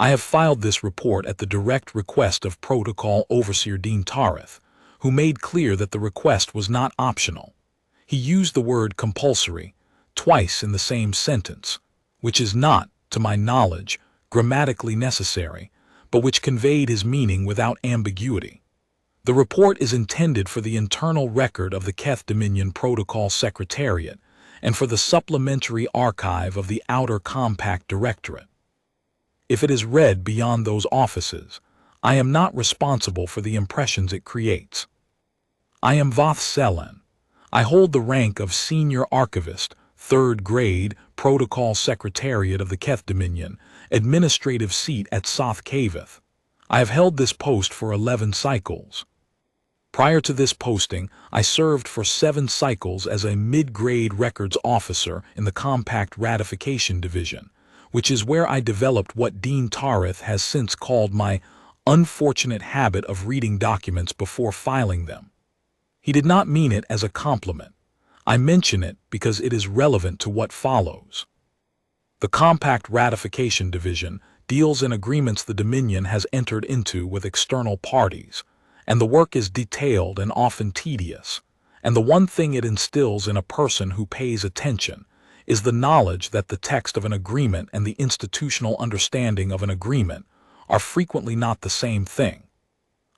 I have filed this report at the direct request of Protocol Overseer Dean Tareth, who made clear that the request was not optional. He used the word compulsory twice in the same sentence, which is not, to my knowledge, grammatically necessary, but which conveyed his meaning without ambiguity. The report is intended for the internal record of the Keth Dominion Protocol Secretariat and for the supplementary archive of the Outer Compact Directorate. If it is read beyond those offices, I am not responsible for the impressions it creates. I am Voth Selen. I hold the rank of Senior Archivist, 3rd grade, Protocol Secretariat of the Keth Dominion, administrative seat at Soth Caveth. I have held this post for 11 cycles. Prior to this posting, I served for 7 cycles as a mid-grade records officer in the Compact Ratification Division, which is where I developed what Dean Tareth has since called my unfortunate habit of reading documents before filing them. He did not mean it as a compliment. I mention it because it is relevant to what follows. The Compact Ratification Division deals in agreements the Dominion has entered into with external parties, and the work is detailed and often tedious, and the one thing it instills in a person who pays attention is the knowledge that the text of an agreement and the institutional understanding of an agreement are frequently not the same thing.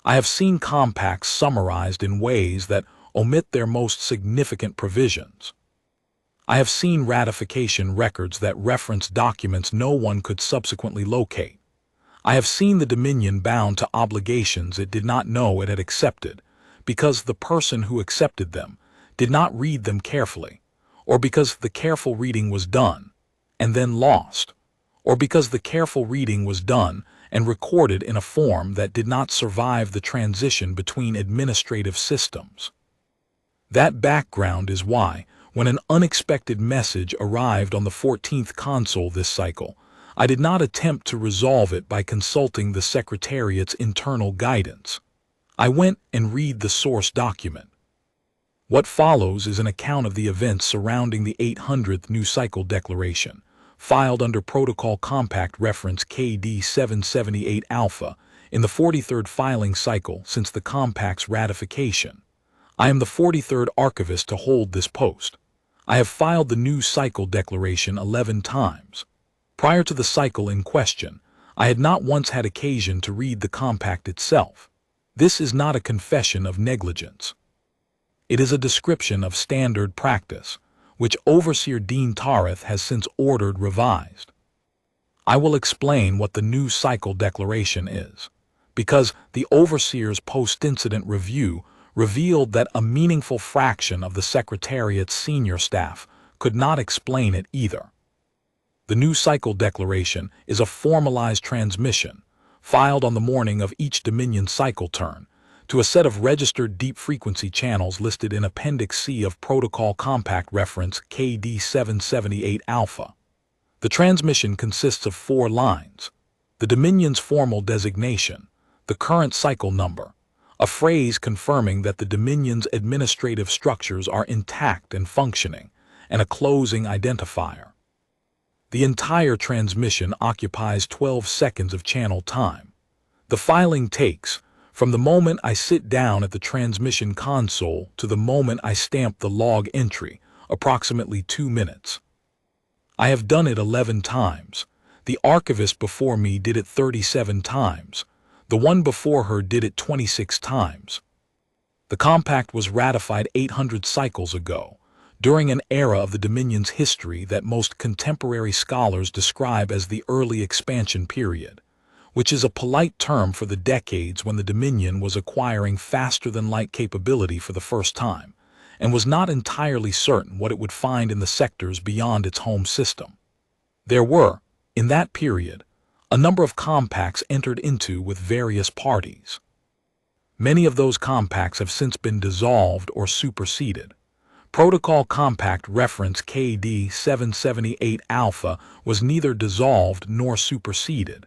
I have seen compacts summarized in ways that omit their most significant provisions. I have seen ratification records that reference documents no one could subsequently locate. I have seen the Dominion bound to obligations it did not know it had accepted because the person who accepted them did not read them carefully, or because the careful reading was done and then lost, or because the careful reading was done and recorded in a form that did not survive the transition between administrative systems. That background is why, when an unexpected message arrived on the 14th console this cycle, I did not attempt to resolve it by consulting the Secretariat's internal guidance. I went and read the source document. What follows is an account of the events surrounding the 800th New Cycle Declaration, filed under Protocol Compact Reference KD 778 Alpha in the 43rd filing cycle since the Compact's ratification. I am the 43rd archivist to hold this post. I have filed the New Cycle Declaration 11 times. Prior to the cycle in question, I had not once had occasion to read the Compact itself. This is not a confession of negligence. It is a description of standard practice, which Overseer Dean Tareth has since ordered revised. I will explain what the New Cycle Declaration is, because the Overseer's post-incident review revealed that a meaningful fraction of the Secretariat's senior staff could not explain it either. The New Cycle Declaration is a formalized transmission, filed on the morning of each Dominion cycle turn, to a set of registered deep-frequency channels listed in Appendix C of Protocol Compact Reference KD 778 Alpha. The transmission consists of 4 lines: the Dominion's formal designation, the current cycle number, a phrase confirming that the Dominion's administrative structures are intact and functioning, and a closing identifier. The entire transmission occupies 12 seconds of channel time. The filing takes, from the moment I sit down at the transmission console to the moment I stamp the log entry, approximately 2 minutes. I have done it 11 times. The archivist before me did it 37 times. The one before her did it 26 times. The Compact was ratified 800 cycles ago, during an era of the Dominion's history that most contemporary scholars describe as the early expansion period, which is a polite term for the decades when the Dominion was acquiring faster-than-light capability for the first time, and was not entirely certain what it would find in the sectors beyond its home system. There were, in that period, a number of compacts entered into with various parties. Many of those compacts have since been dissolved or superseded. Protocol Compact Reference KD 778 Alpha was neither dissolved nor superseded.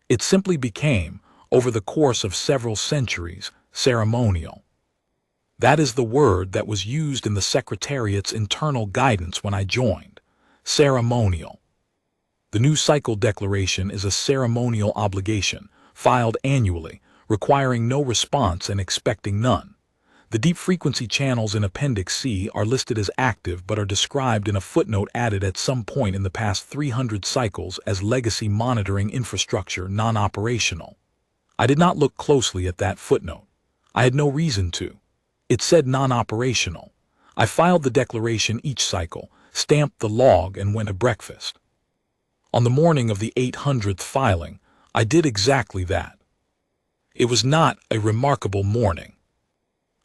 It simply became, over the course of several centuries, ceremonial. That is the word that was used in the Secretariat's internal guidance when I joined. Ceremonial. The new cycle declaration is a ceremonial obligation, filed annually, requiring no response and expecting none. The deep frequency channels in Appendix C are listed as active but are described in a footnote added at some point in the past 300 cycles as legacy monitoring infrastructure non-operational. I did not look closely at that footnote. I had no reason to. It said non-operational. I filed the declaration each cycle, stamped the log, and went to breakfast. On the morning of the 800th filing, I did exactly that. It was not a remarkable morning.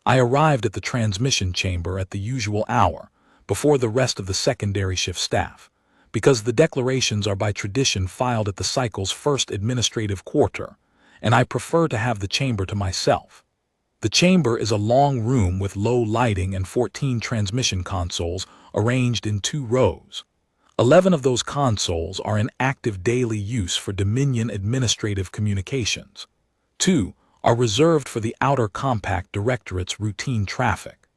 I arrived at the transmission chamber at the usual hour, before the rest of the secondary shift staff, because the declarations are by tradition filed at the cycle's first administrative quarter, and I prefer to have the chamber to myself. The chamber is a long room with low lighting and 14 transmission consoles arranged in 2 rows. 11 of those consoles are in active daily use for Dominion administrative communications. 2 are reserved for the Outer Compact Directorate's routine traffic.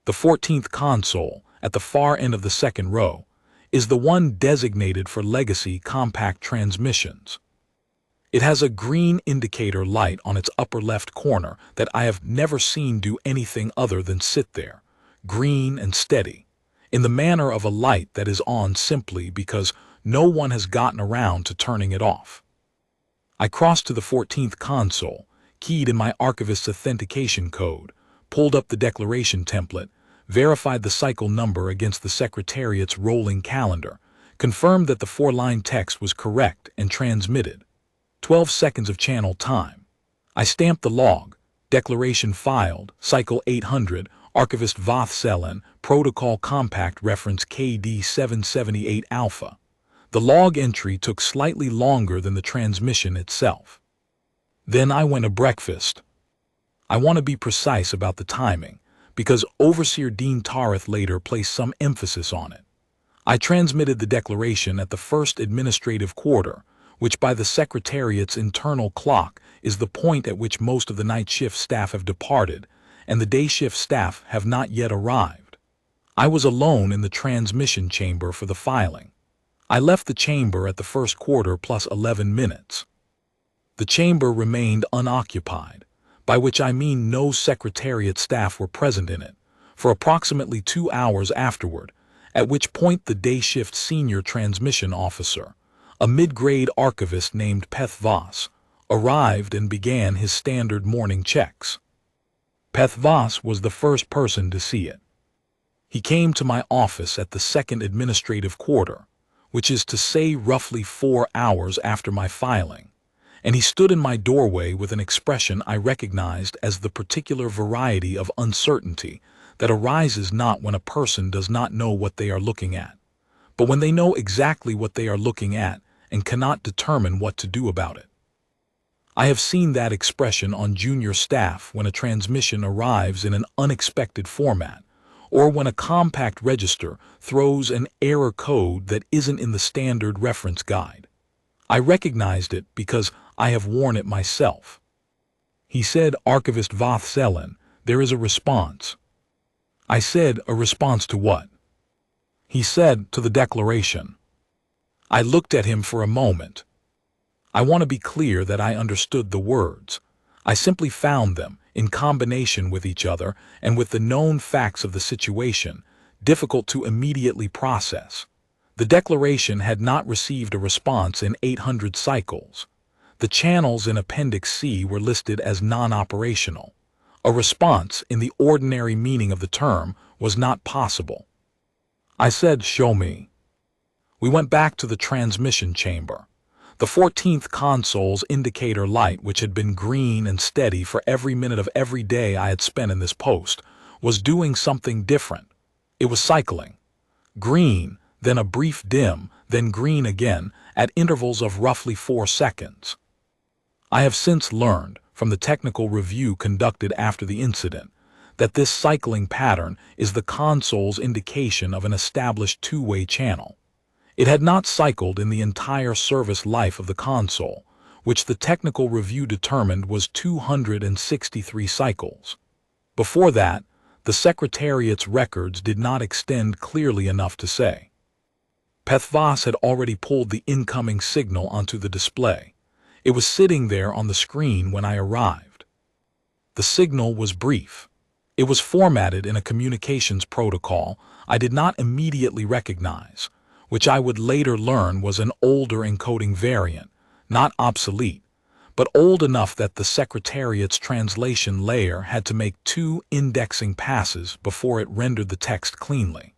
The 14th console, at the far end of the second row, is the one designated for legacy compact transmissions. It has a green indicator light on its upper left corner that I have never seen do anything other than sit there, green and steady, in the manner of a light that is on simply because no one has gotten around to turning it off. I crossed to the 14th console, keyed in my archivist's authentication code, pulled up the declaration template, verified the cycle number against the Secretariat's rolling calendar, confirmed that the 4-line text was correct, and transmitted. 12 seconds of channel time. I stamped the log, declaration filed, cycle 800, archivist Voth Selen, protocol compact reference KD778 alpha. The log entry took slightly longer than the transmission itself. Then I went to breakfast. I want to be precise about the timing, because Overseer Dean Tareth later placed some emphasis on it. I transmitted the declaration at the first administrative quarter, which by the Secretariat's internal clock is the point at which most of the night shift staff have departed, and the day shift staff have not yet arrived. I was alone in the transmission chamber for the filing. I left the chamber at the first quarter plus 11 minutes. The chamber remained unoccupied, by which I mean no Secretariat staff were present in it, for approximately 2 hours afterward, at which point the day shift senior transmission officer, a mid-grade archivist named Peth Voss, arrived and began his standard morning checks. Peth Voss was the first person to see it. He came to my office at the second administrative quarter, which is to say roughly 4 hours after my filing, and he stood in my doorway with an expression I recognized as the particular variety of uncertainty that arises not when a person does not know what they are looking at, but when they know exactly what they are looking at and cannot determine what to do about it. I have seen that expression on junior staff when a transmission arrives in an unexpected format, or when a compact register throws an error code that isn't in the standard reference guide. I recognized it because I have worn it myself. He said, "Archivist Voth Selen, there is a response." I said, "A response to what?" He said, "To the declaration." I looked at him for a moment. I want to be clear that I understood the words. I simply found them, in combination with each other and with the known facts of the situation, difficult to immediately process. The declaration had not received a response in 800 cycles. The channels in Appendix C were listed as non-operational. A response, in the ordinary meaning of the term, was not possible. I said, "Show me." We went back to the transmission chamber. The 14th console's indicator light, which had been green and steady for every minute of every day I had spent in this post, was doing something different. It was cycling. Green, then a brief dim, then green again, at intervals of roughly 4 seconds. I have since learned, from the technical review conducted after the incident, that this cycling pattern is the console's indication of an established two-way channel. It had not cycled in the entire service life of the console, which the technical review determined was 263 cycles. Before that, the Secretariat's records did not extend clearly enough to say. Pethvas had already pulled the incoming signal onto the display. It was sitting there on the screen when I arrived. The signal was brief. It was formatted in a communications protocol I did not immediately recognize, which I would later learn was an older encoding variant, not obsolete, but old enough that the Secretariat's translation layer had to make 2 indexing passes before it rendered the text cleanly.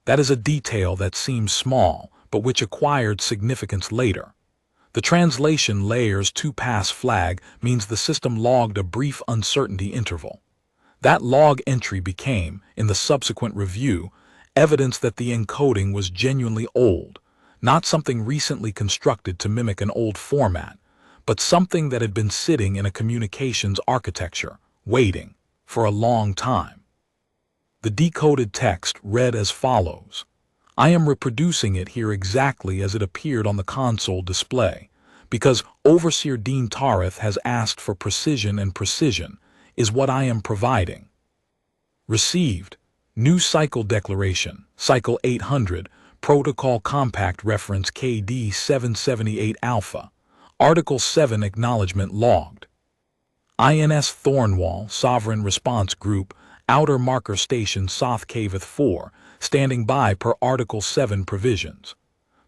That is a detail that seems small, but which acquired significance later. The translation layer's 2-pass flag means the system logged a brief uncertainty interval. That log entry became, in the subsequent review, evidence that the encoding was genuinely old, not something recently constructed to mimic an old format, but something that had been sitting in a communications architecture, waiting, for a long time. The decoded text read as follows. I am reproducing it here exactly as it appeared on the console display, because Overseer Dean Tareth has asked for precision, and precision is what I am providing. Received. New Cycle Declaration, Cycle 800, Protocol Compact Reference KD 778 Alpha, Article 7 Acknowledgement Logged. INS Thornwall, Sovereign Response Group, Outer Marker Station Soth Caveth 4, standing by per Article 7 provisions.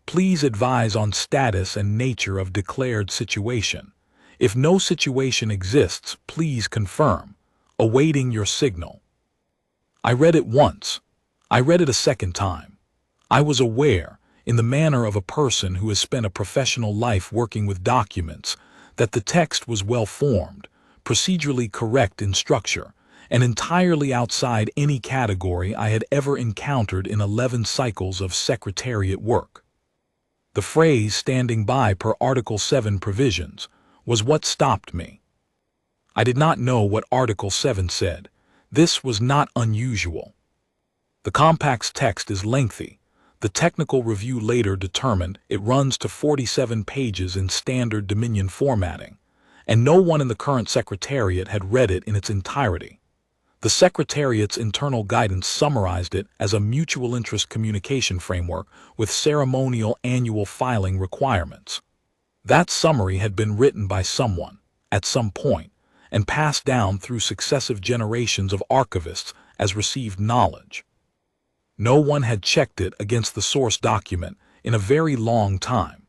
Please advise on status and nature of declared situation. If no situation exists, please confirm. Awaiting your signal. I read it once. I read it a second time. I was aware, in the manner of a person who has spent a professional life working with documents, that the text was well-formed, procedurally correct in structure, and entirely outside any category I had ever encountered in 11 cycles of Secretariat work. The phrase "standing by per Article 7 provisions" was what stopped me. I did not know what Article 7 said. This was not unusual. The compact's text is lengthy. The technical review later determined it runs to 47 pages in standard Dominion formatting, and no one in the current Secretariat had read it in its entirety. The Secretariat's internal guidance summarized it as a mutual interest communication framework with ceremonial annual filing requirements. That summary had been written by someone, at some point, and passed down through successive generations of archivists as received knowledge. No one had checked it against the source document in a very long time.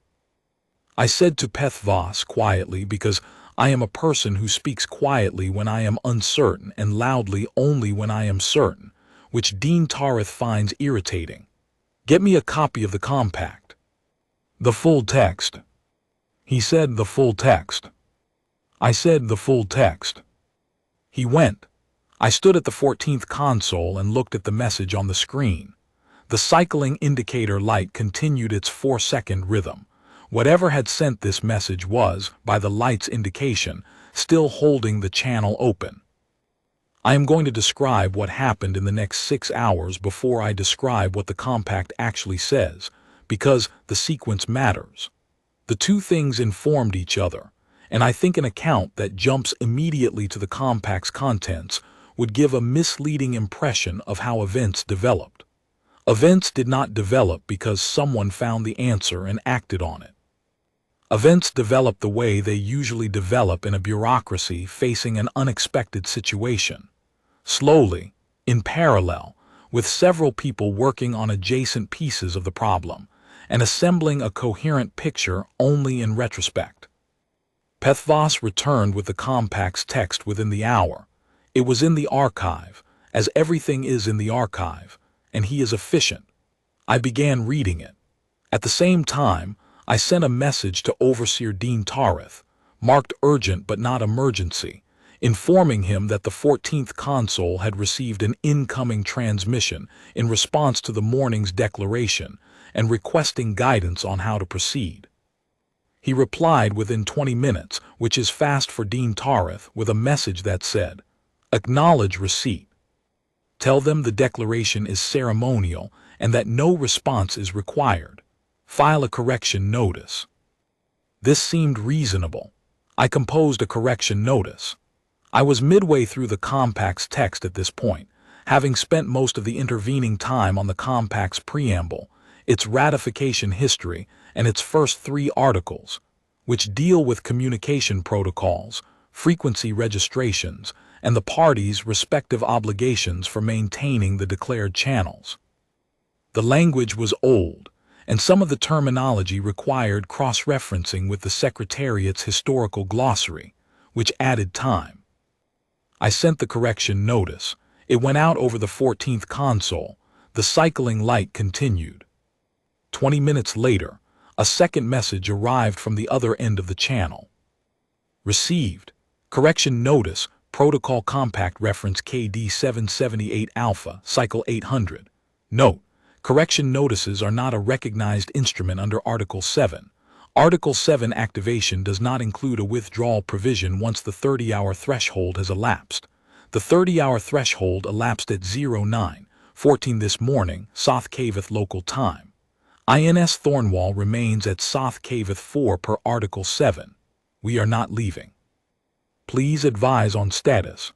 I said to Pethvas quietly, because I am a person who speaks quietly when I am uncertain and loudly only when I am certain, which Dean Tareth finds irritating. Get me a copy of the compact. The full text. He said the full text. I said the full text. He went. I stood at the 14th console and looked at the message on the screen. The cycling indicator light continued its 4-second rhythm. Whatever had sent this message was, by the light's indication, still holding the channel open. I am going to describe what happened in the next 6 hours before I describe what the compact actually says, because the sequence matters. The two things informed each other, and I think an account that jumps immediately to the compact's contents would give a misleading impression of how events developed. Events did not develop because someone found the answer and acted on it. Events develop the way they usually develop in a bureaucracy facing an unexpected situation. Slowly, in parallel, with several people working on adjacent pieces of the problem, and assembling a coherent picture only in retrospect. Pethvas returned with the compact's text within the hour. It was in the archive, as everything is in the archive, and he is efficient. I began reading it. At the same time, I sent a message to Overseer Dean Tareth, marked urgent but not emergency, informing him that the 14th console had received an incoming transmission in response to the morning's declaration and requesting guidance on how to proceed. He replied within 20 minutes, which is fast for Dean Tareth, with a message that said, "Acknowledge receipt. Tell them the declaration is ceremonial and that no response is required. File a correction notice." This seemed reasonable. I composed a correction notice. I was midway through the compact's text at this point, having spent most of the intervening time on the compact's preamble, its ratification history, and its first 3 articles, which deal with communication protocols, frequency registrations, and the parties' respective obligations for maintaining the declared channels. The language was old, and some of the terminology required cross-referencing with the Secretariat's historical glossary, which added time. I sent the correction notice. It went out over the 14th console. The cycling light continued. 20 minutes later, a second message arrived from the other end of the channel. Received. Correction notice, Protocol Compact Reference KD778 Alpha, Cycle 800. Note: correction notices are not a recognized instrument under Article 7. Article 7 activation does not include a withdrawal provision once the 30-hour threshold has elapsed. The 30-hour threshold elapsed at 09:14 this morning, South Cavith local time. INS Thornwall remains at South Cavith 4 per Article 7. We are not leaving. Please advise on status.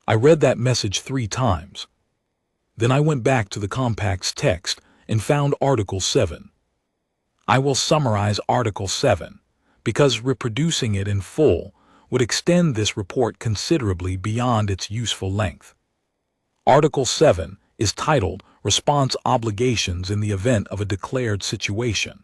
I read that message 3 times. Then I went back to the compact's text and found Article 7. I will summarize Article 7, because reproducing it in full would extend this report considerably beyond its useful length. Article 7 is titled Response Obligations in the Event of a Declared Situation.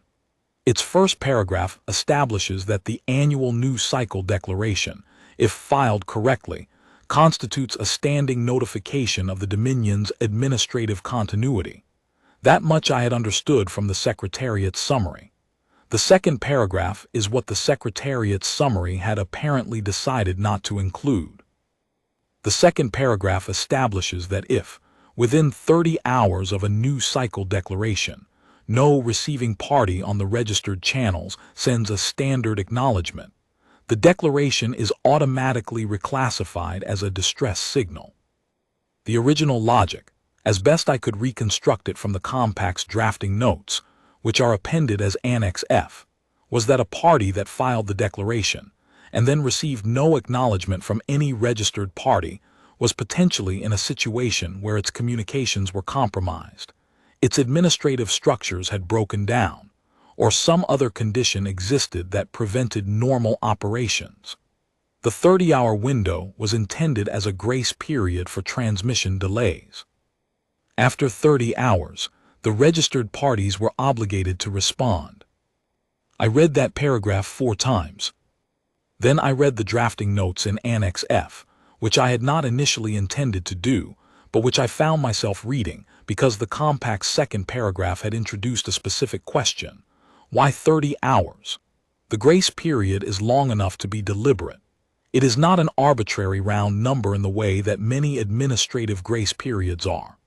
Its first paragraph establishes that the annual news cycle declaration, if filed correctly, constitutes a standing notification of the Dominion's administrative continuity. That much I had understood from the Secretariat's summary. The second paragraph is what the Secretariat's summary had apparently decided not to include. The second paragraph establishes that if, within 30 hours of a news cycle declaration, no receiving party on the registered channels sends a standard acknowledgement, the declaration is automatically reclassified as a distress signal. The original logic, as best I could reconstruct it from the compact's drafting notes, which are appended as Annex F, was that a party that filed the declaration and then received no acknowledgement from any registered party was potentially in a situation where its communications were compromised, its administrative structures had broken down, or some other condition existed that prevented normal operations. The 30-hour window was intended as a grace period for transmission delays. After 30 hours, the registered parties were obligated to respond. I read that paragraph 4 times. Then I read the drafting notes in Annex F, which I had not initially intended to do, but which I found myself reading because the compact's second paragraph had introduced a specific question. Why 30 hours? The grace period is long enough to be deliberate. It is not an arbitrary round number in the way that many administrative grace periods are.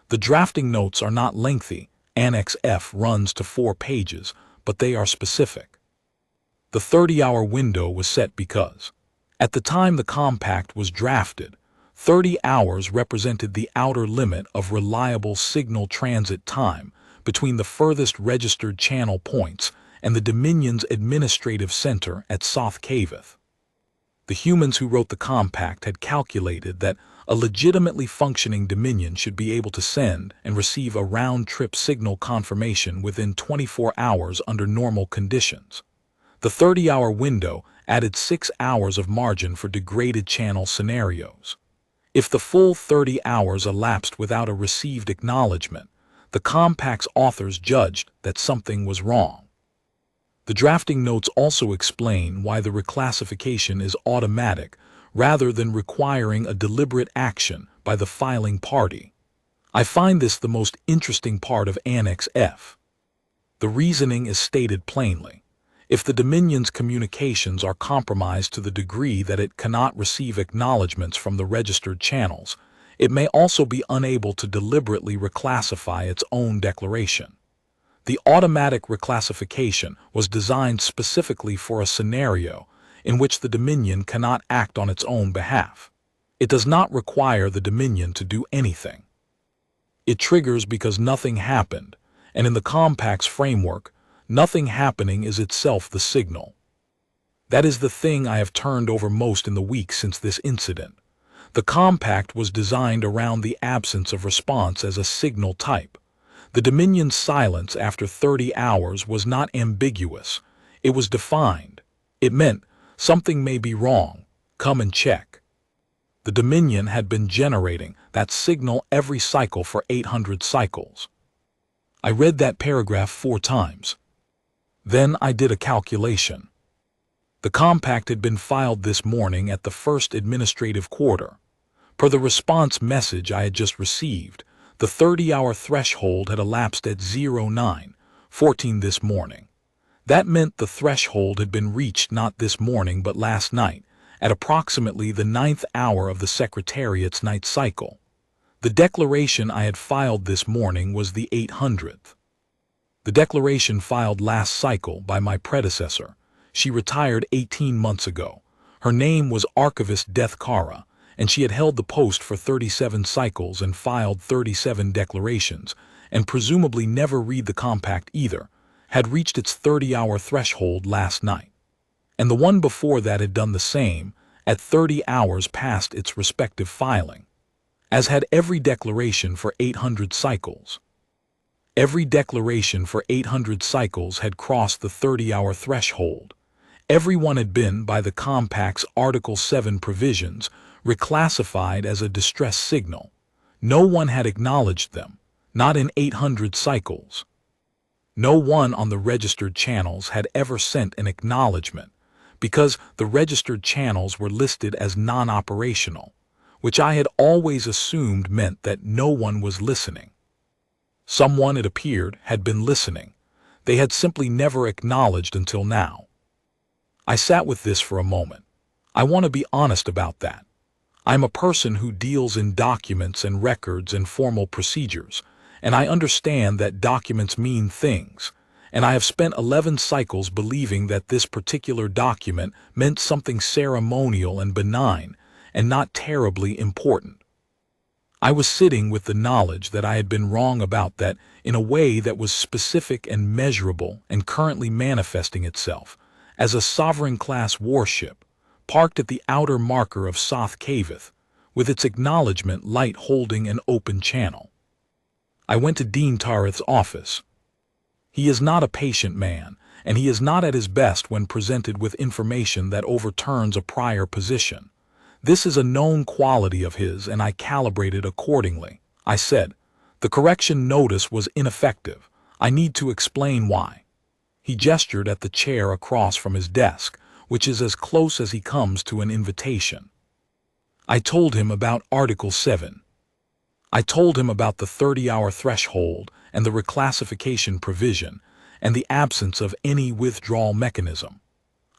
The drafting notes are not lengthy. Annex F runs to 4 pages, but they are specific. The 30-hour window was set because, at the time the compact was drafted, 30 hours represented the outer limit of reliable signal transit time between the furthest registered channel points and the Dominion's administrative center at South Cavith. The humans who wrote the compact had calculated that a legitimately functioning Dominion should be able to send and receive a round-trip signal confirmation within 24 hours under normal conditions. The 30-hour window added 6 hours of margin for degraded channel scenarios. If the full 30 hours elapsed without a received acknowledgement, the compact's authors judged that something was wrong. The drafting notes also explain why the reclassification is automatic rather than requiring a deliberate action by the filing party. I find this the most interesting part of Annex F. The reasoning is stated plainly. If the Dominion's communications are compromised to the degree that it cannot receive acknowledgments from the registered channels, it may also be unable to deliberately reclassify its own declaration. The automatic reclassification was designed specifically for a scenario in which the Dominion cannot act on its own behalf. It does not require the Dominion to do anything. It triggers because nothing happened, and in the compact's framework, nothing happening is itself the signal. That is the thing I have turned over most in the weeks since this incident. The compact was designed around the absence of response as a signal type. The Dominion's silence after 30 hours was not ambiguous. It was defined. It meant, something may be wrong. Come and check. The Dominion had been generating that signal every cycle for 800 cycles. I read that paragraph 4 times. Then I did a calculation. The compact had been filed this morning at the first administrative quarter. Per the response message I had just received, the 30-hour threshold had elapsed at 09:14 this morning. That meant the threshold had been reached not this morning but last night, at approximately the 9th hour of the Secretariat's night cycle. The declaration I had filed this morning was the 800th. The declaration filed last cycle by my predecessor. She retired 18 months ago. Her name was Archivist Death Kara, and she had held the post for 37 cycles and filed 37 declarations, and presumably never read the compact either, had reached its 30-hour threshold last night. And the one before that had done the same, at 30 hours past its respective filing, as had every declaration for 800 cycles. Every declaration for 800 cycles had crossed the 30-hour threshold. Every one had been, by the compact's Article 7 provisions, reclassified as a distress signal. No one had acknowledged them, not in 800 cycles. No one on the registered channels had ever sent an acknowledgement, because the registered channels were listed as non-operational, which I had always assumed meant that no one was listening. Someone, it appeared, had been listening. They had simply never acknowledged until now. I sat with this for a moment. I want to be honest about that. I'm a person who deals in documents and records and formal procedures, and I understand that documents mean things, and I have spent 11 cycles believing that this particular document meant something ceremonial and benign, and not terribly important. I was sitting with the knowledge that I had been wrong about that in a way that was specific and measurable and currently manifesting itself as a sovereign-class warship parked at the outer marker of Soth Cavith, with its acknowledgement light holding an open channel. I went to Dean Tareth's office. He is not a patient man, and he is not at his best when presented with information that overturns a prior position. This is a known quality of his, and I calibrated accordingly. I said, "The correction notice was ineffective. I need to explain why." He gestured at the chair across from his desk, which is as close as he comes to an invitation. I told him about Article 7. I told him about the 30-hour threshold and the reclassification provision and the absence of any withdrawal mechanism.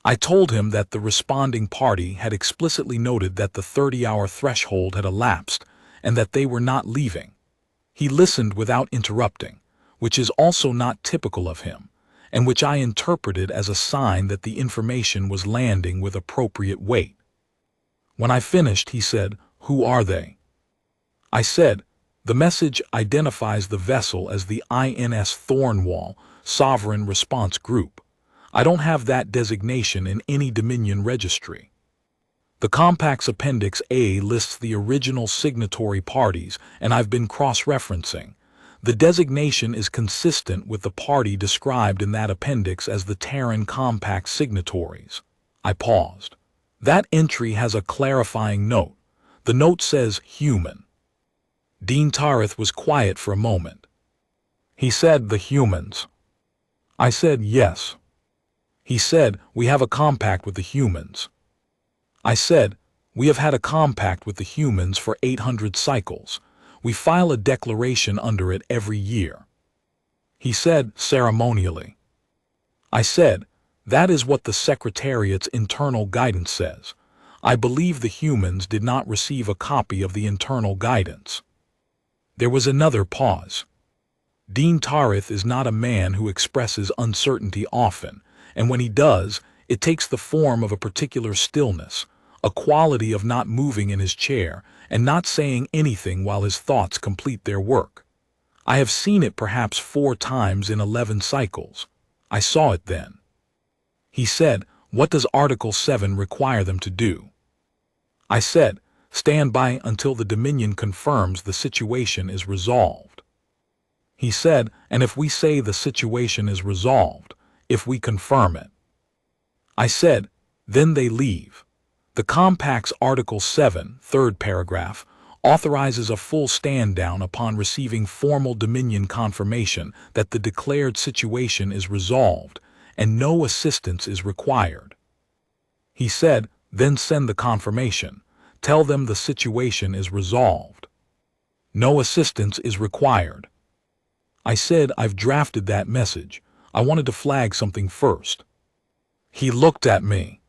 I told him that the responding party had explicitly noted that the 30-hour threshold had elapsed and that they were not leaving. He listened without interrupting, which is also not typical of him, and which I interpreted as a sign that the information was landing with appropriate weight. When I finished, he said, "Who are they?" I said, "The message identifies the vessel as the INS Thornwall Sovereign Response Group. I don't have that designation in any Dominion registry. The compact's Appendix A lists the original signatory parties, and I've been cross-referencing. The designation is consistent with the party described in that appendix as the Terran Compact signatories." I paused. That entry has a clarifying note. The note says human. Dean Tareth was quiet for a moment. He said, "The humans." I said, "Yes." He said, "We have a compact with the humans." I said, "We have had a compact with the humans for 800 cycles. We file a declaration under it every year." He said, "Ceremonially." I said, "That is what the Secretariat's internal guidance says. I believe the humans did not receive a copy of the internal guidance." There was another pause. Dean Tareth is not a man who expresses uncertainty often, and when he does, it takes the form of a particular stillness, a quality of not moving in his chair and not saying anything while his thoughts complete their work. I have seen it perhaps 4 times in 11 cycles. I saw it then. He said, "What does Article 7 require them to do?" I said, "Stand by until the Dominion confirms the situation is resolved." He said, and if we say the situation is resolved, if we confirm it. I said, then they leave. The Compact's Article 7, third paragraph, authorizes a full stand-down upon receiving formal Dominion confirmation that the declared situation is resolved and no assistance is required. He said, then send the confirmation. Tell them the situation is resolved. No assistance is required. I said, I've drafted that message. I wanted to flag something first. He looked at me.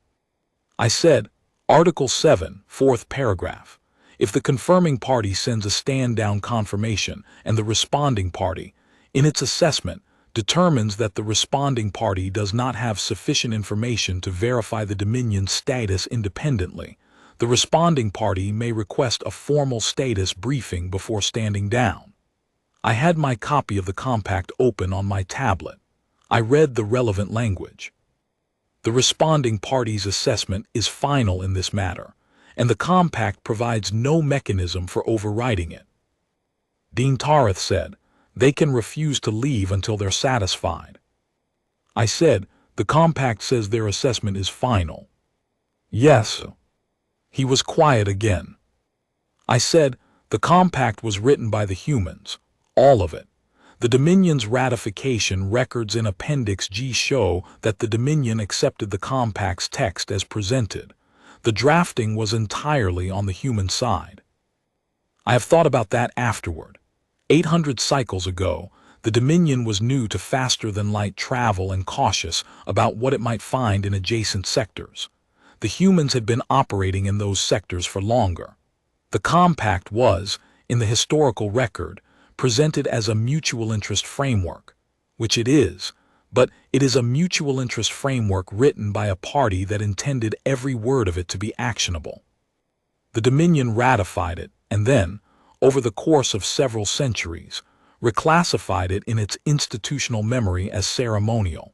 I said, Article 7, fourth paragraph. If the confirming party sends a stand-down confirmation and the responding party, in its assessment, determines that the responding party does not have sufficient information to verify the Dominion's status independently, the responding party may request a formal status briefing before standing down. I had my copy of the Compact open on my tablet. I read the relevant language. The responding party's assessment is final in this matter, and the Compact provides no mechanism for overriding it. Dean Tareth said, they can refuse to leave until they're satisfied. I said, the Compact says their assessment is final. Yes. He was quiet again. I said, the Compact was written by the humans, all of it. The Dominion's ratification records in Appendix G show that the Dominion accepted the Compact's text as presented. The drafting was entirely on the human side. I have thought about that afterward. 800 cycles ago, the Dominion was new to faster-than-light travel and cautious about what it might find in adjacent sectors. The humans had been operating in those sectors for longer. The Compact was, in the historical record, presented as a mutual interest framework, which it is, but it is a mutual interest framework written by a party that intended every word of it to be actionable. The Dominion ratified it and then, over the course of several centuries, reclassified it in its institutional memory as ceremonial,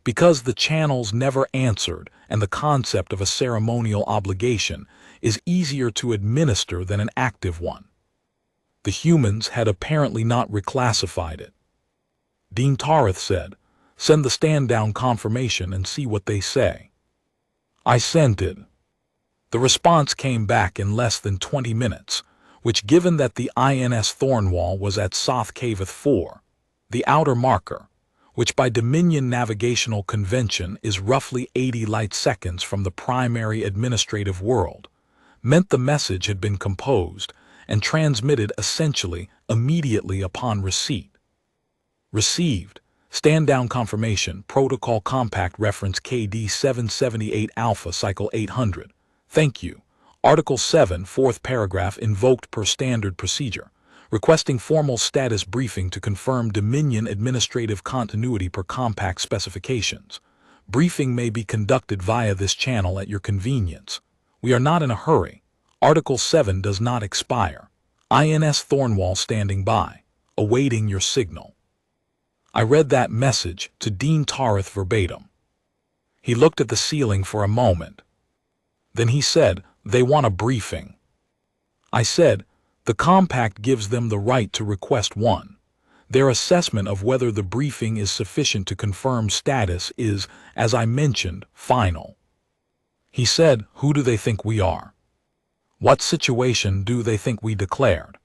because the channels never answered and the concept of a ceremonial obligation is easier to administer than an active one. The humans had apparently not reclassified it. Dean Tareth said, send the stand-down confirmation and see what they say. I sent it. The response came back in less than 20 minutes, which given that the INS Thornwall was at Soth Caveth 4, the outer marker, which by Dominion navigational convention is roughly 80 light-seconds from the primary administrative world, meant the message had been composed and transmitted essentially immediately upon receipt. Received, stand-down confirmation, Protocol Compact reference KD 778 Alpha Cycle 800. Thank you. Article 7, fourth paragraph invoked per standard procedure, requesting formal status briefing to confirm Dominion administrative continuity per Compact specifications. Briefing may be conducted via this channel at your convenience. We are not in a hurry. Article 7 does not expire. INS Thornwall standing by, awaiting your signal. I read that message to Dean Tareth verbatim. He looked at the ceiling for a moment. Then he said, they want a briefing. I said, the Compact gives them the right to request one. Their assessment of whether the briefing is sufficient to confirm status is, as I mentioned, final. He said, who do they think we are? What situation do they think we declared?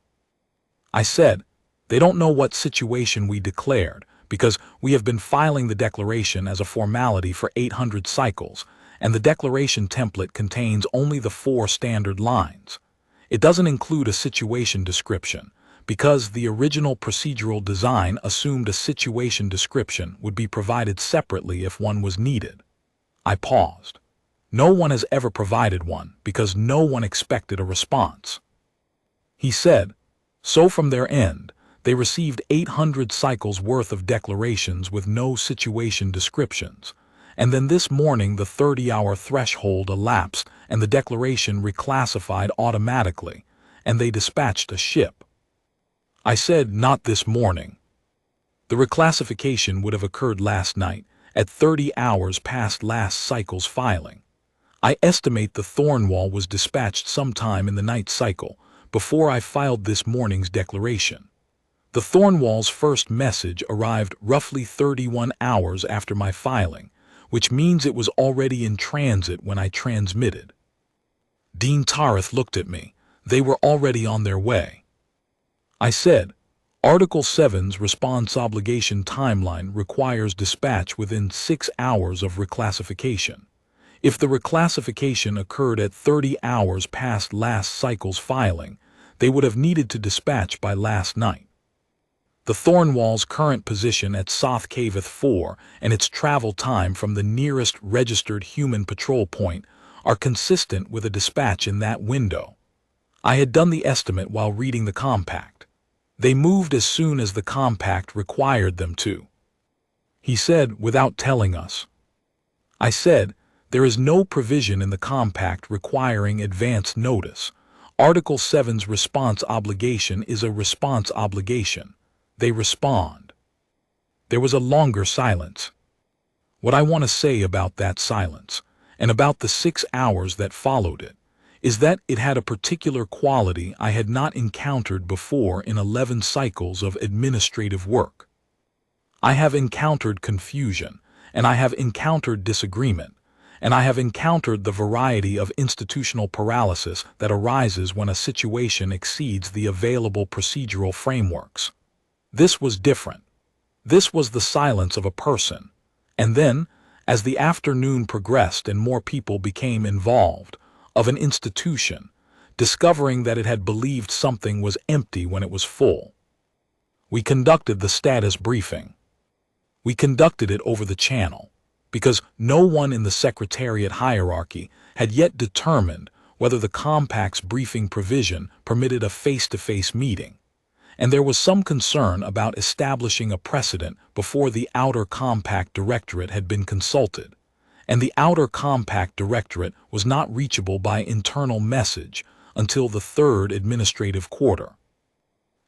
I said, they don't know what situation we declared because we have been filing the declaration as a formality for 800 cycles, and the declaration template contains only the 4 standard lines. It doesn't include a situation description because the original procedural design assumed a situation description would be provided separately if one was needed. I paused. No one has ever provided one because no one expected a response. He said, so from their end, they received 800 cycles worth of declarations with no situation descriptions, and then this morning the 30-hour threshold elapsed and the declaration reclassified automatically, and they dispatched a ship. I said, not this morning. The reclassification would have occurred last night, at 30 hours past last cycle's filing. I estimate the Thornwall was dispatched sometime in the night cycle, before I filed this morning's declaration. The Thornwall's first message arrived roughly 31 hours after my filing, which means it was already in transit when I transmitted. Dean Tareth looked at me. They were already on their way. I said, Article 7's response obligation timeline requires dispatch within 6 hours of reclassification. If the reclassification occurred at 30 hours past last cycle's filing, they would have needed to dispatch by last night. The Thornwall's current position at Soth Caveth 4 and its travel time from the nearest registered human patrol point are consistent with a dispatch in that window. I had done the estimate while reading the compact. They moved as soon as the compact required them to. He said, without telling us. I said, there is no provision in the compact requiring advance notice. Article 7's response obligation is a response obligation. They respond. There was a longer silence. What I want to say about that silence, and about the 6 hours that followed it, is that it had a particular quality I had not encountered before in 11 cycles of administrative work. I have encountered confusion, and I have encountered disagreement, and I have encountered the variety of institutional paralysis that arises when a situation exceeds the available procedural frameworks. This was different. This was the silence of a person. And then, as the afternoon progressed and more people became involved, of an institution, discovering that it had believed something was empty when it was full. We conducted the status briefing. We conducted it over the channel, because no one in the Secretariat hierarchy had yet determined whether the compact's briefing provision permitted a face-to-face meeting, and there was some concern about establishing a precedent before the Outer Compact Directorate had been consulted, and the Outer Compact Directorate was not reachable by internal message until the 3rd administrative quarter.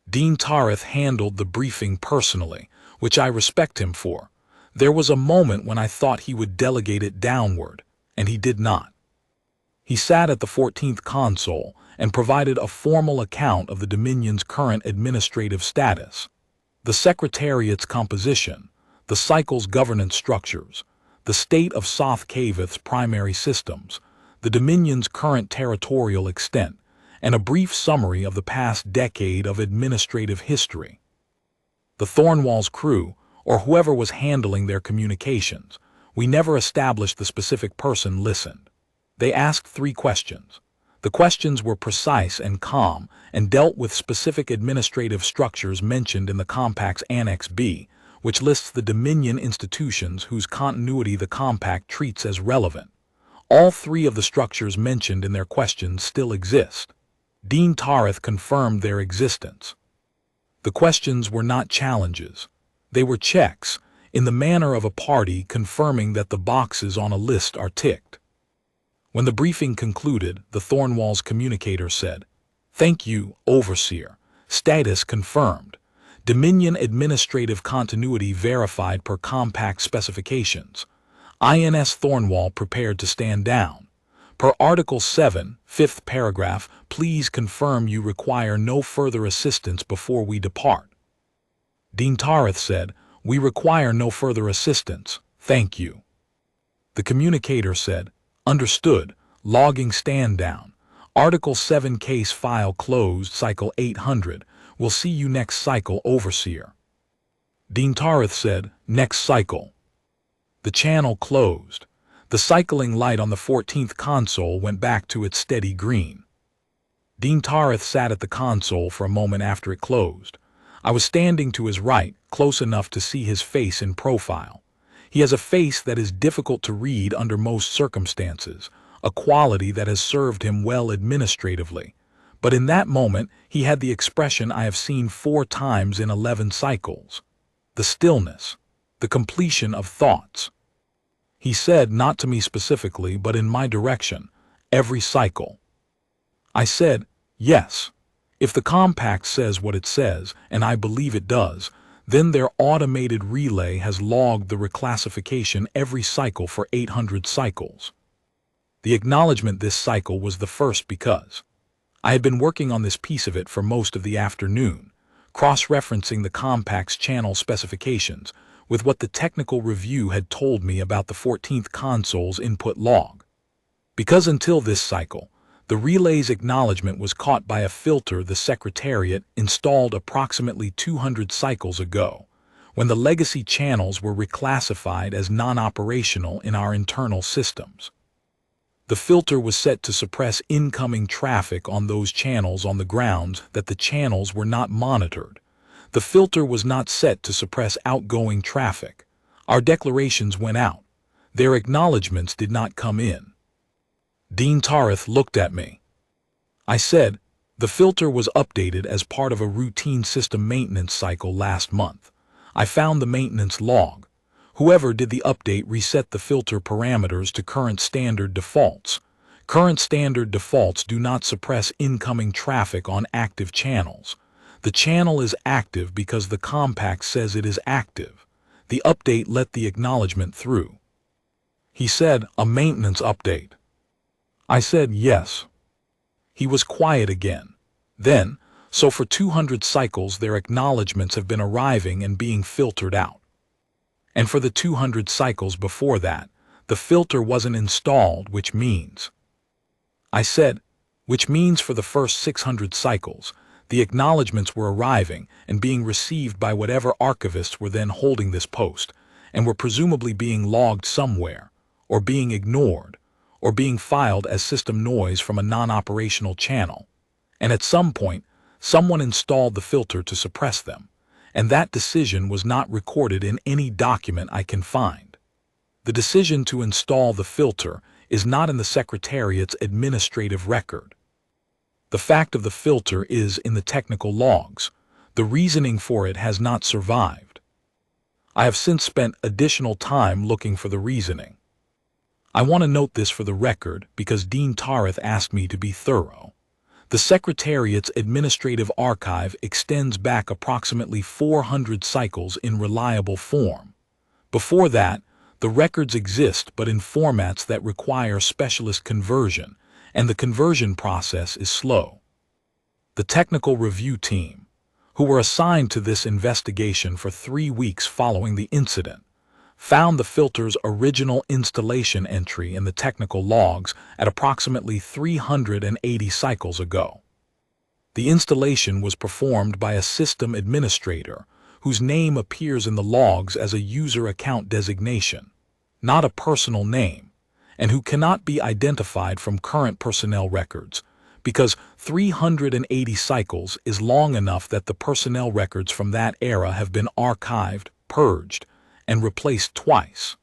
Dean Tareth handled the briefing personally, which I respect him for. There was a moment when I thought he would delegate it downward, and he did not. He sat at the 14th console and provided a formal account of the Dominion's current administrative status, the Secretariat's composition, the cycle's governance structures, the state of Soth Caveth's primary systems, the Dominion's current territorial extent, and a brief summary of the past decade of administrative history. The Thornwall's crew, or whoever was handling their communications, we never established the specific person, listened. They asked 3 questions. The questions were precise and calm and dealt with specific administrative structures mentioned in the Compact's Annex B, which lists the Dominion institutions whose continuity the Compact treats as relevant. All 3 of the structures mentioned in their questions still exist. Dean Tareth confirmed their existence. The questions were not challenges. They were checks, in the manner of a party confirming that the boxes on a list are ticked. When the briefing concluded, the Thornwall's communicator said, "Thank you, Overseer. Status confirmed. Dominion administrative continuity verified per compact specifications. INS Thornwall prepared to stand down. Per Article 7, 5th paragraph, please confirm you require no further assistance before we depart." Dean Tareth said, "We require no further assistance, thank you." The communicator said, "Understood, logging stand down. Article 7 case file closed, cycle 800. We'll see you next cycle, Overseer." Dean Tareth said, "Next cycle." The channel closed. The cycling light on the 14th console went back to its steady green. Dean Tareth sat at the console for a moment after it closed. I was standing to his right, close enough to see his face in profile. He has a face that is difficult to read under most circumstances, a quality that has served him well administratively. But in that moment, he had the expression I have seen 4 times in 11 cycles. The stillness, the completion of thoughts. He said, not to me specifically, but in my direction, "Every cycle." I said, "Yes. If the compact says what it says, and I believe it does, then their automated relay has logged the reclassification every cycle for 800 cycles." The acknowledgement this cycle was the first because I had been working on this piece of it for most of the afternoon, cross-referencing the compact's channel specifications with what the technical review had told me about the 14th console's input log. Because until this cycle, the relay's acknowledgement was caught by a filter the Secretariat installed approximately 200 cycles ago, when the legacy channels were reclassified as non-operational in our internal systems. The filter was set to suppress incoming traffic on those channels on the grounds that the channels were not monitored. The filter was not set to suppress outgoing traffic. Our declarations went out. Their acknowledgments did not come in. Dean Tareth looked at me. I said, the filter was updated as part of a routine system maintenance cycle last month. I found the maintenance log. Whoever did the update reset the filter parameters to current standard defaults. Current standard defaults do not suppress incoming traffic on active channels. The channel is active because the compact says it is active. The update let the acknowledgement through. He said, a maintenance update. I said, yes. He was quiet again. Then, so for 200 cycles their acknowledgements have been arriving and being filtered out. And for the 200 cycles before that, the filter wasn't installed, which means. I said, which means for the first 600 cycles, the acknowledgements were arriving and being received by whatever archivists were then holding this post, and were presumably being logged somewhere, or being ignored, or being filed as system noise from a non-operational channel. And at some point, someone installed the filter to suppress them, and that decision was not recorded in any document I can find. The decision to install the filter is not in the Secretariat's administrative record. The fact of the filter is in the technical logs. The reasoning for it has not survived. I have since spent additional time looking for the reasoning. I want to note this for the record because Dean Tareth asked me to be thorough. The Secretariat's administrative archive extends back approximately 400 cycles in reliable form. Before that, the records exist but in formats that require specialist conversion, and the conversion process is slow. The technical review team, who were assigned to this investigation for 3 weeks following the incident, found the filter's original installation entry in the technical logs at approximately 380 cycles ago. The installation was performed by a system administrator whose name appears in the logs as a user account designation, not a personal name, and who cannot be identified from current personnel records, because 380 cycles is long enough that the personnel records from that era have been archived, purged, and replaced twice.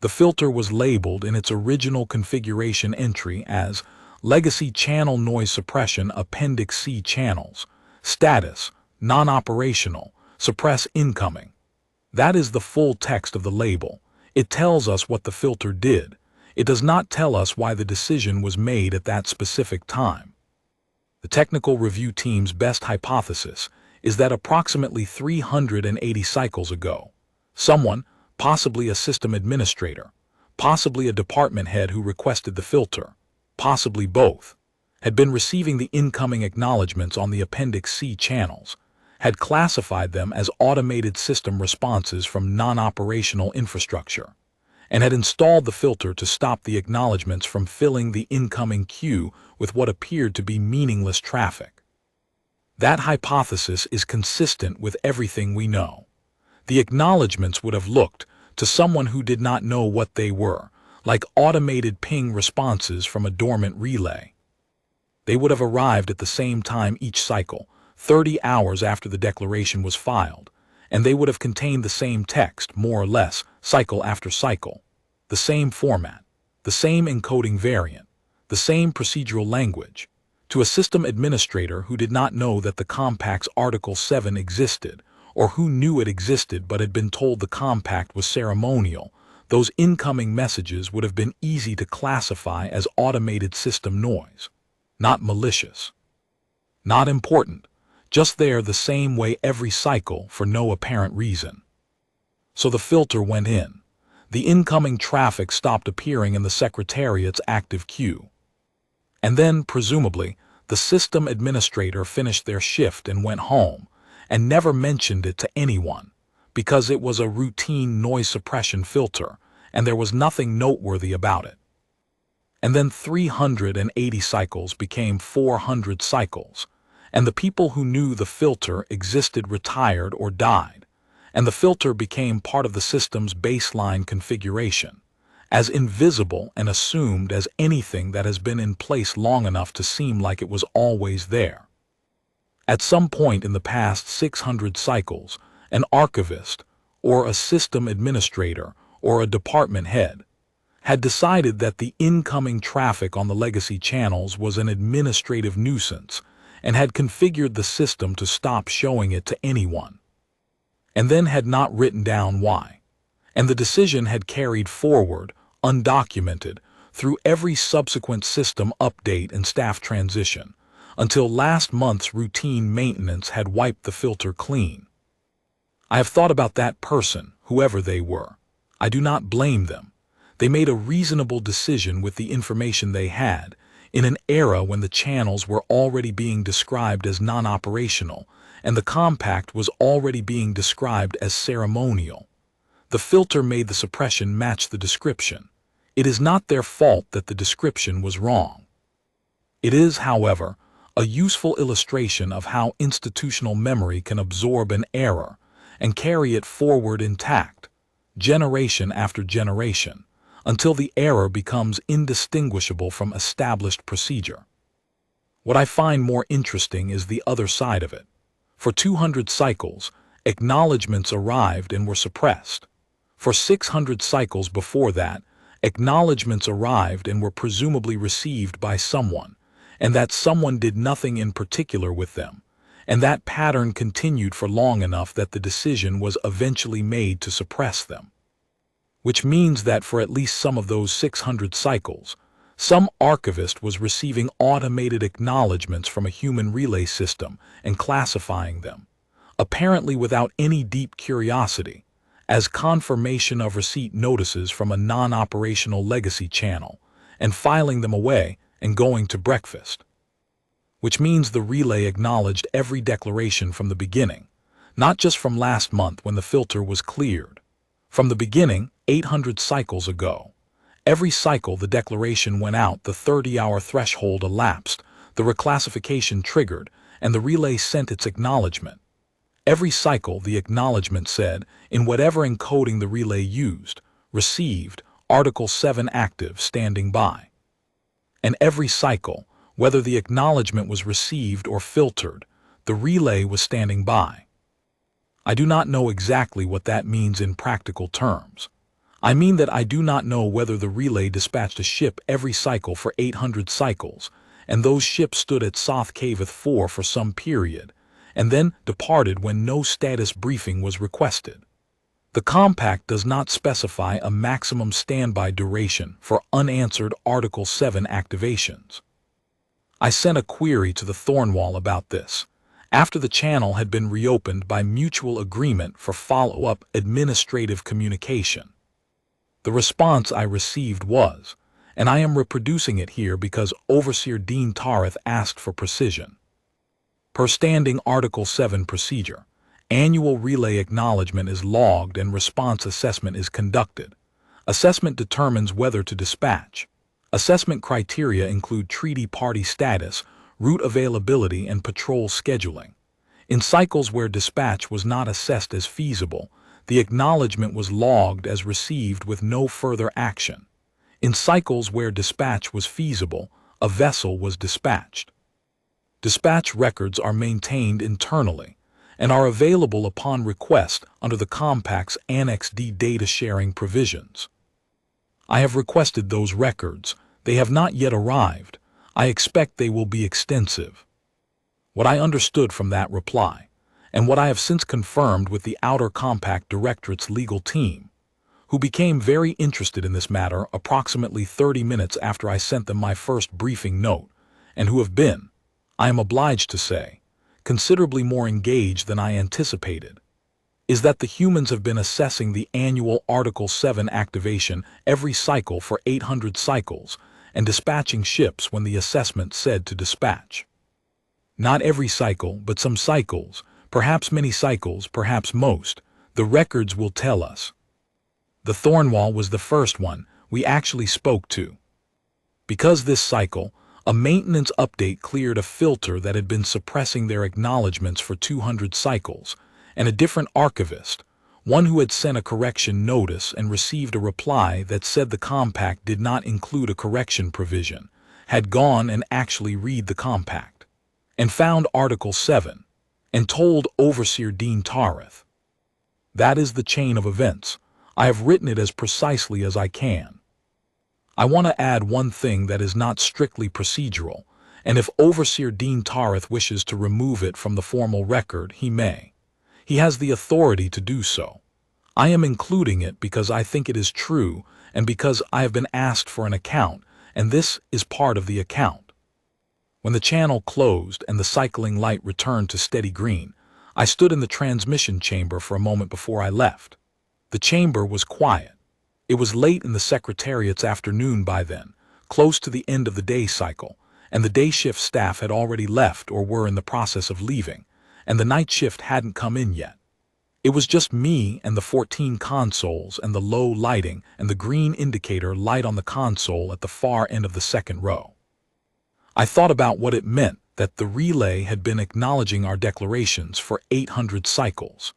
The filter was labeled in its original configuration entry as Legacy Channel Noise Suppression Appendix C Channels, Status, Non-Operational, Suppress Incoming. That is the full text of the label. It tells us what the filter did. It does not tell us why the decision was made at that specific time. The technical review team's best hypothesis is that approximately 380 cycles ago, someone, possibly a system administrator, possibly a department head who requested the filter, possibly both, had been receiving the incoming acknowledgements on the Appendix C channels, had classified them as automated system responses from non-operational infrastructure, and had installed the filter to stop the acknowledgements from filling the incoming queue with what appeared to be meaningless traffic. That hypothesis is consistent with everything we know. The acknowledgements would have looked, to someone who did not know what they were, like automated ping responses from a dormant relay. They would have arrived at the same time each cycle, 30 hours after the declaration was filed, and they would have contained the same text, more or less, cycle after cycle, the same format, the same encoding variant, the same procedural language. To a system administrator who did not know that the compact's Article 7 existed, or who knew it existed but had been told the compact was ceremonial, those incoming messages would have been easy to classify as automated system noise. Not malicious. Not important. Just there the same way every cycle for no apparent reason. So the filter went in. The incoming traffic stopped appearing in the Secretariat's active queue. And then, presumably, the system administrator finished their shift and went home, and never mentioned it to anyone, because it was a routine noise suppression filter, and there was nothing noteworthy about it. And then 380 cycles became 400 cycles, and the people who knew the filter existed retired or died, and the filter became part of the system's baseline configuration, as invisible and assumed as anything that has been in place long enough to seem like it was always there. At some point in the past 600 cycles, an archivist, or a system administrator, or a department head, had decided that the incoming traffic on the legacy channels was an administrative nuisance and had configured the system to stop showing it to anyone, and then had not written down why. And the decision had carried forward, undocumented, through every subsequent system update and staff transition, until last month's routine maintenance had wiped the filter clean. I have thought about that person, whoever they were. I do not blame them. They made a reasonable decision with the information they had, in an era when the channels were already being described as non-operational, and the compact was already being described as ceremonial. The filter made the suppression match the description. It is not their fault that the description was wrong. It is, however, a useful illustration of how institutional memory can absorb an error and carry it forward intact, generation after generation, until the error becomes indistinguishable from established procedure. What I find more interesting is the other side of it. For 200 cycles, acknowledgments arrived and were suppressed. For 600 cycles before that, acknowledgments arrived and were presumably received by someone, and that someone did nothing in particular with them, and that pattern continued for long enough that the decision was eventually made to suppress them. Which means that for at least some of those 600 cycles, some archivist was receiving automated acknowledgments from a human relay system and classifying them, apparently without any deep curiosity, as confirmation of receipt notices from a non-operational legacy channel, and filing them away and going to breakfast. Which means the relay acknowledged every declaration from the beginning, not just from last month when the filter was cleared. From the beginning, 800 cycles ago. Every cycle the declaration went out, the 30-hour threshold elapsed, the reclassification triggered, and the relay sent its acknowledgement. Every cycle the acknowledgement said, in whatever encoding the relay used, received, Article 7 active, standing by. And every cycle, whether the acknowledgement was received or filtered, the relay was standing by. I do not know exactly what that means in practical terms. I mean that I do not know whether the relay dispatched a ship every cycle for 800 cycles, and those ships stood at Soth Caveth 4 for some period, and then departed when no status briefing was requested. The compact does not specify a maximum standby duration for unanswered Article 7 activations. I sent a query to the Thornwall about this, after the channel had been reopened by mutual agreement for follow-up administrative communication. The response I received was, and I am reproducing it here because Overseer Dean Tareth asked for precision. Per standing Article 7 procedure, annual relay acknowledgement is logged and response assessment is conducted. Assessment determines whether to dispatch. Assessment criteria include treaty party status, route availability, and patrol scheduling. In cycles where dispatch was not assessed as feasible, the acknowledgement was logged as received with no further action. In cycles where dispatch was feasible, a vessel was dispatched. Dispatch records are maintained internally and are available upon request under the Compact's Annex D data sharing provisions. I have requested those records. They have not yet arrived. I expect they will be extensive. What I understood from that reply, and what I have since confirmed with the Outer Compact Directorate's legal team, who became very interested in this matter approximately 30 minutes after I sent them my first briefing note, and who have been, I am obliged to say, considerably more engaged than I anticipated, is that the humans have been assessing the annual Article 7 activation every cycle for 800 cycles and dispatching ships when the assessment said to dispatch. Not every cycle, but some cycles, Perhaps many cycles, perhaps most. The records will tell us. The Thornwall was the first one we actually spoke to. Because this cycle, a maintenance update cleared a filter that had been suppressing their acknowledgments for 200 cycles, and a different archivist, one who had sent a correction notice and received a reply that said the compact did not include a correction provision, had gone and actually read the compact, and found Article 7, and told Overseer Dean Tareth. That is the chain of events. I have written it as precisely as I can. I want to add one thing that is not strictly procedural, and if Overseer Dean Tareth wishes to remove it from the formal record, he may. He has the authority to do so. I am including it because I think it is true and because I have been asked for an account, and this is part of the account. When the channel closed and the cycling light returned to steady green, I stood in the transmission chamber for a moment before I left. The chamber was quiet. It was late in the Secretariat's afternoon by then, close to the end of the day cycle, and the day shift staff had already left or were in the process of leaving, and the night shift hadn't come in yet. It was just me and the 14 consoles and the low lighting and the green indicator light on the console at the far end of the second row. I thought about what it meant that the relay had been acknowledging our declarations for 800 cycles.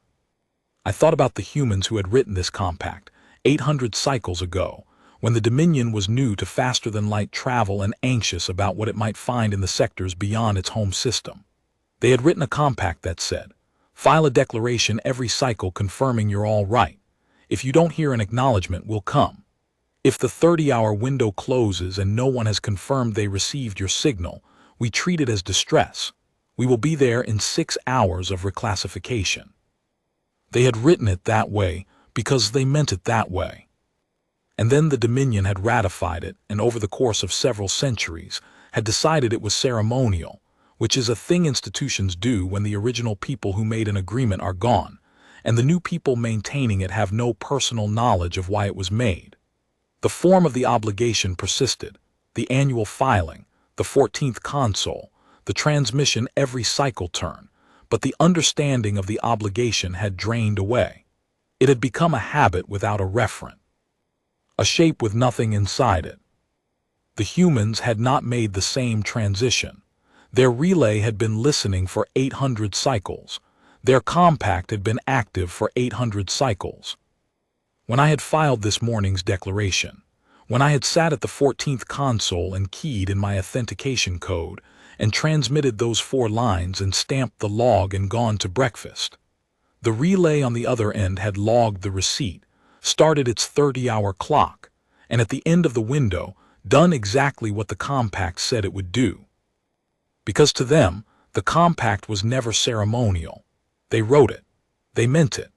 I thought about the humans who had written this compact 800 cycles ago, when the Dominion was new to faster-than-light travel and anxious about what it might find in the sectors beyond its home system. They had written a compact that said, "File a declaration every cycle confirming you're all right. If you don't hear an acknowledgement, we'll come. If the 30-hour window closes and no one has confirmed they received your signal, we treat it as distress. We will be there in 6 hours of reclassification." They had written it that way because they meant it that way. And then the Dominion had ratified it, and over the course of several centuries, had decided it was ceremonial, which is a thing institutions do when the original people who made an agreement are gone, and the new people maintaining it have no personal knowledge of why it was made. The form of the obligation persisted, the annual filing, the 14th console, the transmission every cycle turn, but the understanding of the obligation had drained away. It had become a habit without a referent, a shape with nothing inside it. The humans had not made the same transition. Their relay had been listening for 800 cycles. Their compact had been active for 800 cycles. When I had filed this morning's declaration, when I had sat at the 14th console and keyed in my authentication code and transmitted those 4 lines and stamped the log and gone to breakfast, the relay on the other end had logged the receipt, started its 30-hour clock, and at the end of the window, done exactly what the compact said it would do. Because to them, the compact was never ceremonial. They wrote it. They meant it.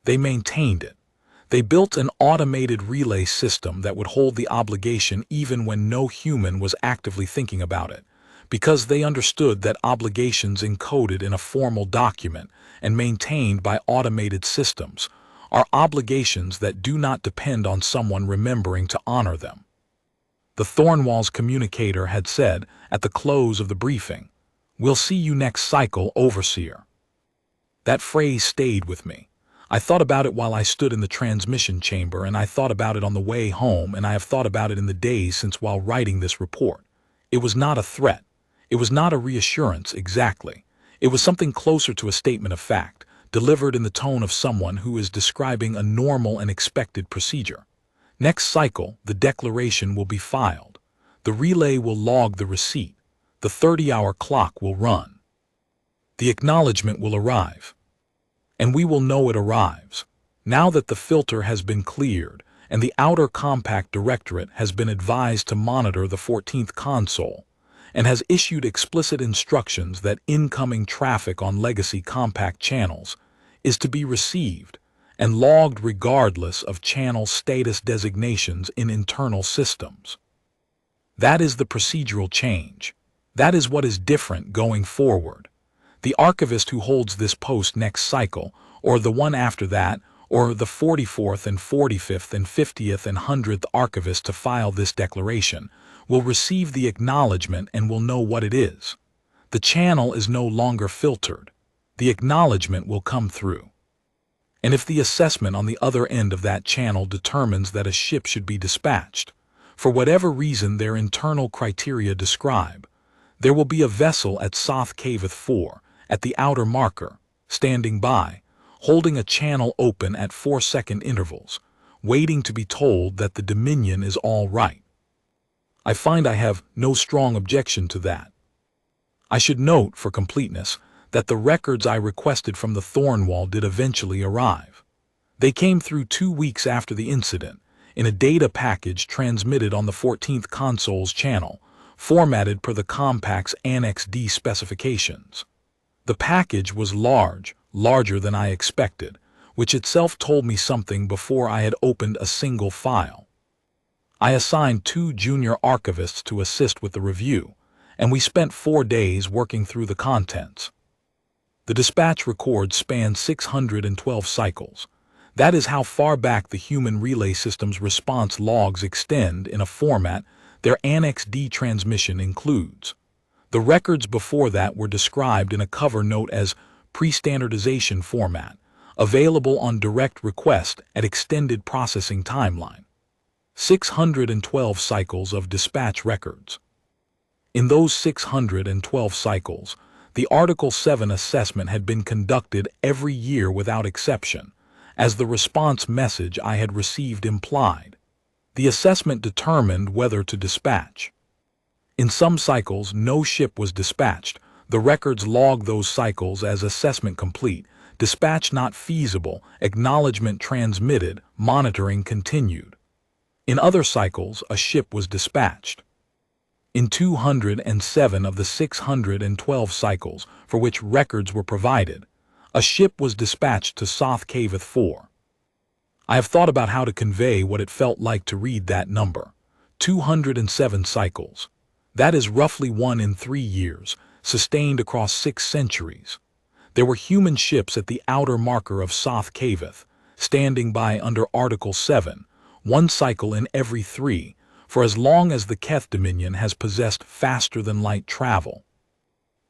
They maintained it. They built an automated relay system that would hold the obligation even when no human was actively thinking about it, because they understood that obligations encoded in a formal document and maintained by automated systems are obligations that do not depend on someone remembering to honor them. The Thornwall's communicator had said at the close of the briefing, "We'll see you next cycle, Overseer." That phrase stayed with me. I thought about it while I stood in the transmission chamber, and I thought about it on the way home, and I have thought about it in the days since while writing this report. It was not a threat. It was not a reassurance exactly. It was something closer to a statement of fact, delivered in the tone of someone who is describing a normal and expected procedure. Next cycle, the declaration will be filed. The relay will log the receipt. The 30-hour clock will run. The acknowledgement will arrive. And we will know it arrives. Now that the filter has been cleared, and the outer compact directorate has been advised to monitor the 14th console, and has issued explicit instructions that incoming traffic on legacy compact channels is to be received and logged regardless of channel status designations in internal systems. That is the procedural change. That is what is different going forward. The archivist who holds this post next cycle, or the one after that, or the 44th and 45th and 50th and 100th archivist to file this declaration, will receive the acknowledgement and will know what it is. The channel is no longer filtered. the acknowledgement will come through. And if the assessment on the other end of that channel determines that a ship should be dispatched, for whatever reason their internal criteria describe, there will be a vessel at Soth Caveth 4, at the outer marker, standing by, holding a channel open at 4-second intervals, waiting to be told that the Dominion is all right. I find I have no strong objection to that. I should note, for completeness, that the records I requested from the Thornwall did eventually arrive. They came through 2 weeks after the incident, in a data package transmitted on the 14th console's channel, formatted per the Compact's Annex D specifications. The package was larger than I expected, which itself told me something before I had opened a single file. I assigned 2 junior archivists to assist with the review, and we spent 4 days working through the contents. The dispatch records span 612 cycles. That is how far back the human relay system's response logs extend in a format their Annex D transmission includes. The records before that were described in a cover note as pre-standardization format, available on direct request at extended processing timeline. 612 cycles of dispatch records. In those 612 cycles, the Article 7 assessment had been conducted every year without exception, as the response message I had received implied. The assessment determined whether to dispatch. In some cycles, no ship was dispatched. The records log those cycles as assessment complete, dispatch not feasible, acknowledgement transmitted, monitoring continued. In other cycles, a ship was dispatched. In 207 of the 612 cycles for which records were provided, a ship was dispatched to Soth Caveth 4. I have thought about how to convey what it felt like to read that number. 207 cycles. That is roughly 1 in 3 years, sustained across 6 centuries. There were human ships at the outer marker of Soth Caveth, standing by under Article 7, 1 cycle in every 3, for as long as the Keth Dominion has possessed faster-than-light travel.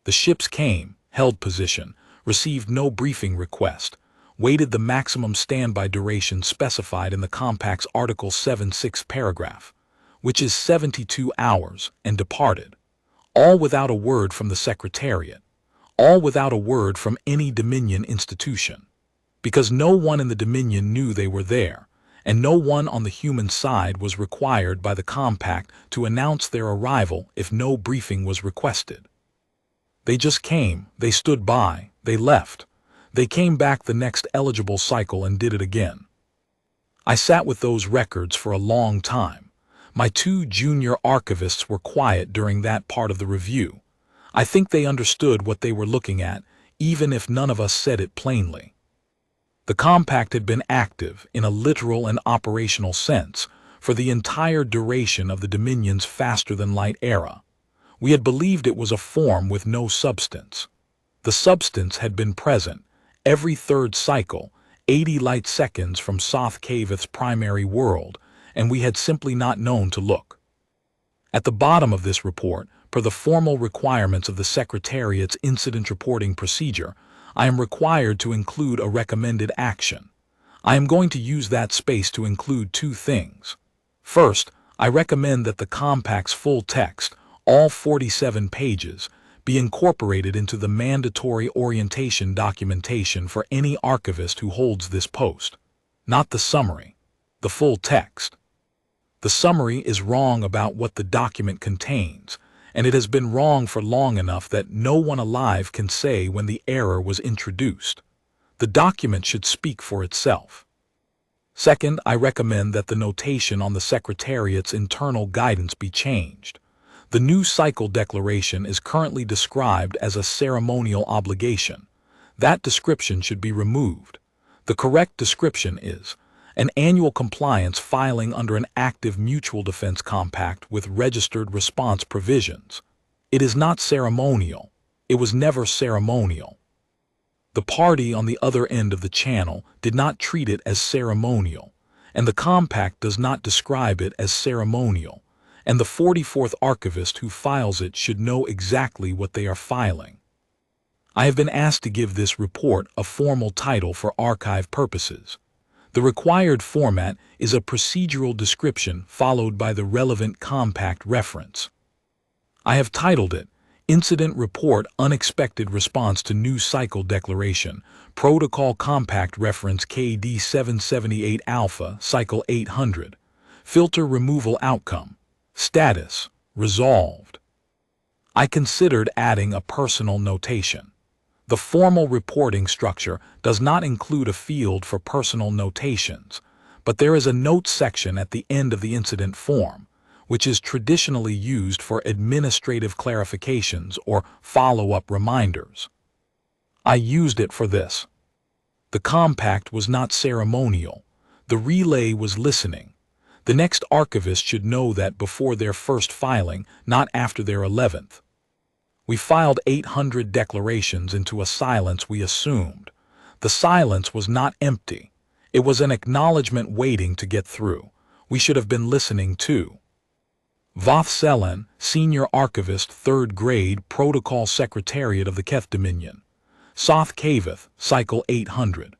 The ships came, held position, received no briefing request, waited the maximum standby duration specified in the Compact's Article 7 6th paragraph, which is 72 hours, and departed, all without a word from the Secretariat, all without a word from any Dominion institution, because no one in the Dominion knew they were there, and no one on the human side was required by the Compact to announce their arrival if no briefing was requested. They just came, they stood by, they left. They came back the next eligible cycle and did it again. I sat with those records for a long time. My 2 junior archivists were quiet during that part of the review. I think they understood what they were looking at, even if none of us said it plainly. The Compact had been active, in a literal and operational sense, for the entire duration of the Dominion's faster-than-light era. We had believed it was a form with no substance. The substance had been present, every 3rd cycle, 80 light seconds from Soth Caveth's primary world, and we had simply not known to look. At the bottom of this report, per the formal requirements of the Secretariat's incident reporting procedure, I am required to include a recommended action. I am going to use that space to include 2 things. First, I recommend that the Compact's full text, all 47 pages, be incorporated into the mandatory orientation documentation for any archivist who holds this post. Not the summary, the full text. The summary is wrong about what the document contains, and it has been wrong for long enough that no one alive can say when the error was introduced. The document should speak for itself. Second, I recommend that the notation on the Secretariat's internal guidance be changed. The new cycle declaration is currently described as a ceremonial obligation. That description should be removed. The correct description is an annual compliance filing under an active mutual defense compact with registered response provisions. It is not ceremonial. It was never ceremonial. The party on the other end of the channel did not treat it as ceremonial, and the compact does not describe it as ceremonial, and the 44th archivist who files it should know exactly what they are filing. I have been asked to give this report a formal title for archive purposes. The required format is a procedural description followed by the relevant compact reference. I have titled it, Incident Report Unexpected Response to New Cycle Declaration, Protocol Compact Reference KD 778 Alpha, Cycle 800. Filter Removal Outcome. Status. Resolved. I considered adding a personal notation. The formal reporting structure does not include a field for personal notations, but there is a note section at the end of the incident form, which is traditionally used for administrative clarifications or follow-up reminders. I used it for this. The compact was not ceremonial. The relay was listening. The next archivist should know that before their first filing, not after their 11th. We filed 800 declarations into a silence we assumed. The silence was not empty. It was an acknowledgement waiting to get through. We should have been listening too. Voth Selen, Senior Archivist, 3rd Grade, Protocol Secretariat of the Keth Dominion. Soth Caveth, Cycle 800.